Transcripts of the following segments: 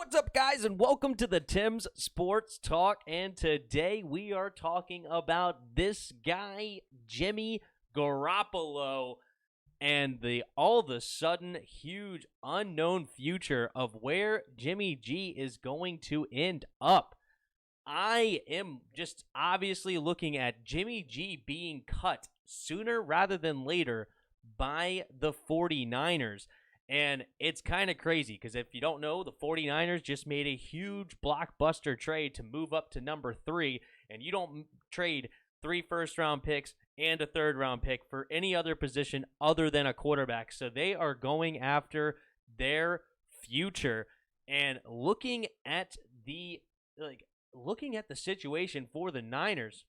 What's up, guys, and welcome to the Tim's Sports Talk. And today we are talking about this guy, Jimmy Garoppolo, and the all of a sudden huge unknown future of where Jimmy G is going to end up. I am just obviously looking at Jimmy G being cut sooner rather than later by the 49ers. And it's kind of crazy because if you don't know, the 49ers just made a huge blockbuster trade to move up to number 3. And you don't trade 3 first-round picks and a third-round pick for any other position other than a quarterback. So they are going after their future. And looking at the situation for the Niners,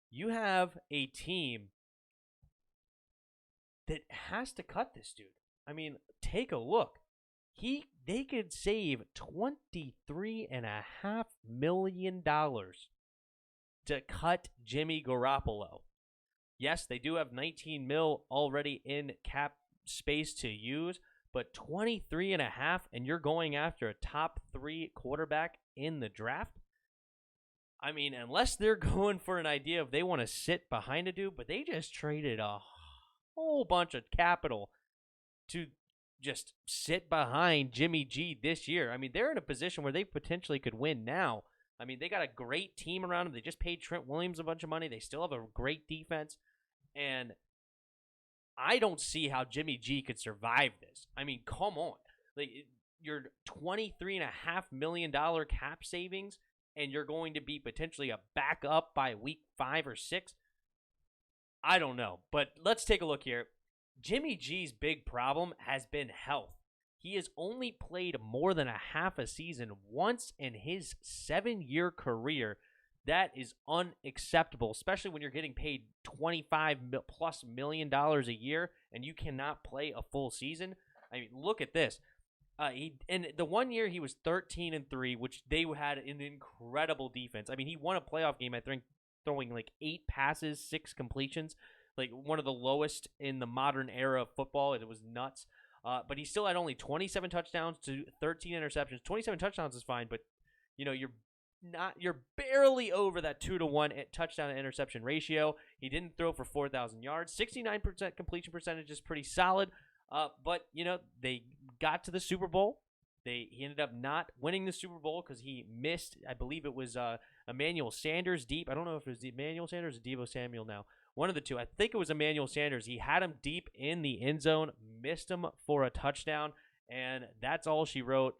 you have a team that has to cut this dude. I mean, take a look. They could save $23.5 million to cut Jimmy Garoppolo. Yes, they do have $19 million already in cap space to use, but $23.5, and you're going after a top 3 quarterback in the draft? I mean, unless they're going for an idea of they want to sit behind a dude, but they just traded a whole bunch of capital to just sit behind Jimmy G this year. I mean, they're in a position where they potentially could win now. I mean, they got a great team around them. They just paid Trent Williams a bunch of money. They still have a great defense. And I don't see how Jimmy G could survive this. I mean, come on. Like, your $23.5 million cap savings, and you're going to be potentially a backup by week 5 or 6. I don't know. But let's take a look here. Jimmy G's big problem has been health. He has only played more than a half a season once in his 7-year career. That is unacceptable, especially when you're getting paid $25+ million a year and you cannot play a full season. I mean, look at this. In the 1 year he was 13-3, which they had an incredible defense. I mean, he won a playoff game, I think, throwing like 8 passes, 6 completions. Like one of the lowest in the modern era of football. It was nuts. But he still had only 27 touchdowns to 13 interceptions. 27 touchdowns is fine, but you're barely over that 2-to-1 touchdown to interception ratio. He didn't throw for 4,000 yards. 69% completion percentage is pretty solid. But they got to the Super Bowl. He ended up not winning the Super Bowl because he missed. I believe it was Emmanuel Sanders deep. I don't know if it was Emmanuel Sanders or Deebo Samuel now. One of the two. I think it was Emmanuel Sanders. He had him deep in the end zone, missed him for a touchdown, and that's all she wrote.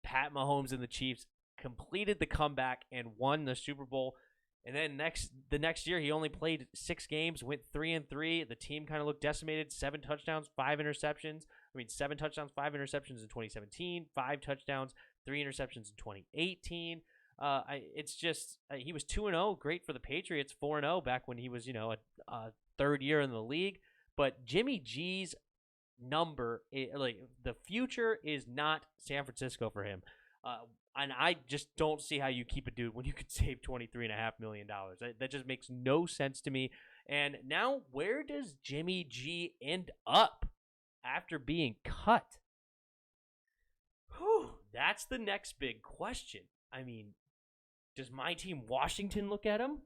Pat Mahomes and the Chiefs completed the comeback and won the Super Bowl. And then the next year, he only played 6 games, went 3-3. The team kind of looked decimated. 7 touchdowns, 5 interceptions. 7 touchdowns, 5 interceptions in 2017. 5 touchdowns, 3 interceptions in 2018. It's just he was 2-0, great for the Patriots. 4-0 back when he was a third year in the league. But Jimmy G's number, the future is not San Francisco for him. And I just don't see how you keep a dude when you could save $23.5 million. That just makes no sense to me. And now, where does Jimmy G end up after being cut? Whew, that's the next big question. I mean, does my team Washington look at him?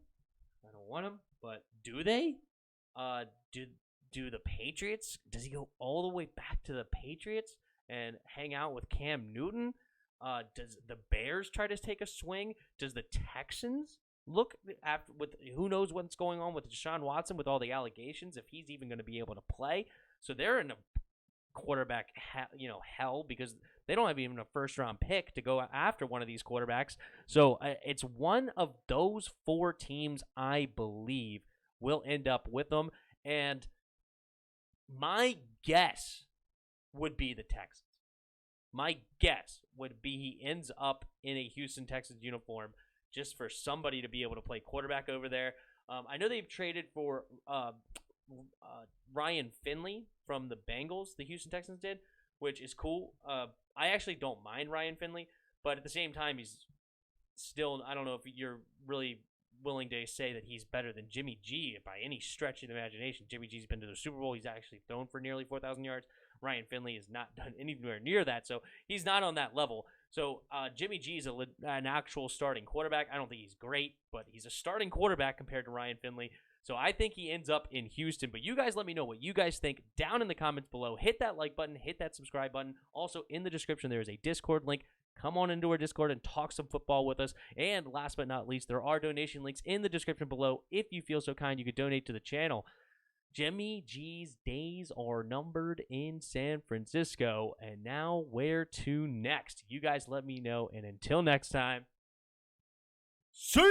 I don't want him, but do they? Do the Patriots? Does he go all the way back to the Patriots and hang out with Cam Newton? Does the Bears try to take a swing? Does the Texans look after with who knows what's going on with Deshaun Watson with all the allegations, if he's even going to be able to play? So they're in a quarterback hell because they don't have even a first-round pick to go after one of these quarterbacks. So it's one of those 4 teams I believe will end up with them. And my guess would be the Texans. My guess would be he ends up in a Houston Texans uniform just for somebody to be able to play quarterback over there. I know they've traded for Ryan Finley from the Bengals, the Houston Texans did, which is cool. I actually don't mind Ryan Finley, but at the same time, he's still, I don't know if you're really willing to say that he's better than Jimmy G by any stretch of the imagination. Jimmy G's been to the Super Bowl. He's actually thrown for nearly 4,000 yards. Ryan Finley has not done anywhere near that, so he's not on that level. So Jimmy G is an actual starting quarterback. I don't think he's great, but he's a starting quarterback compared to Ryan Finley. So I think he ends up in Houston. But you guys let me know what you guys think down in the comments below. Hit that like button. Hit that subscribe button. Also, in the description, there is a Discord link. Come on into our Discord and talk some football with us. And last but not least, there are donation links in the description below. If you feel so kind, you could donate to the channel. Jimmy G's days are numbered in San Francisco. And now where to next? You guys let me know. And until next time, see ya!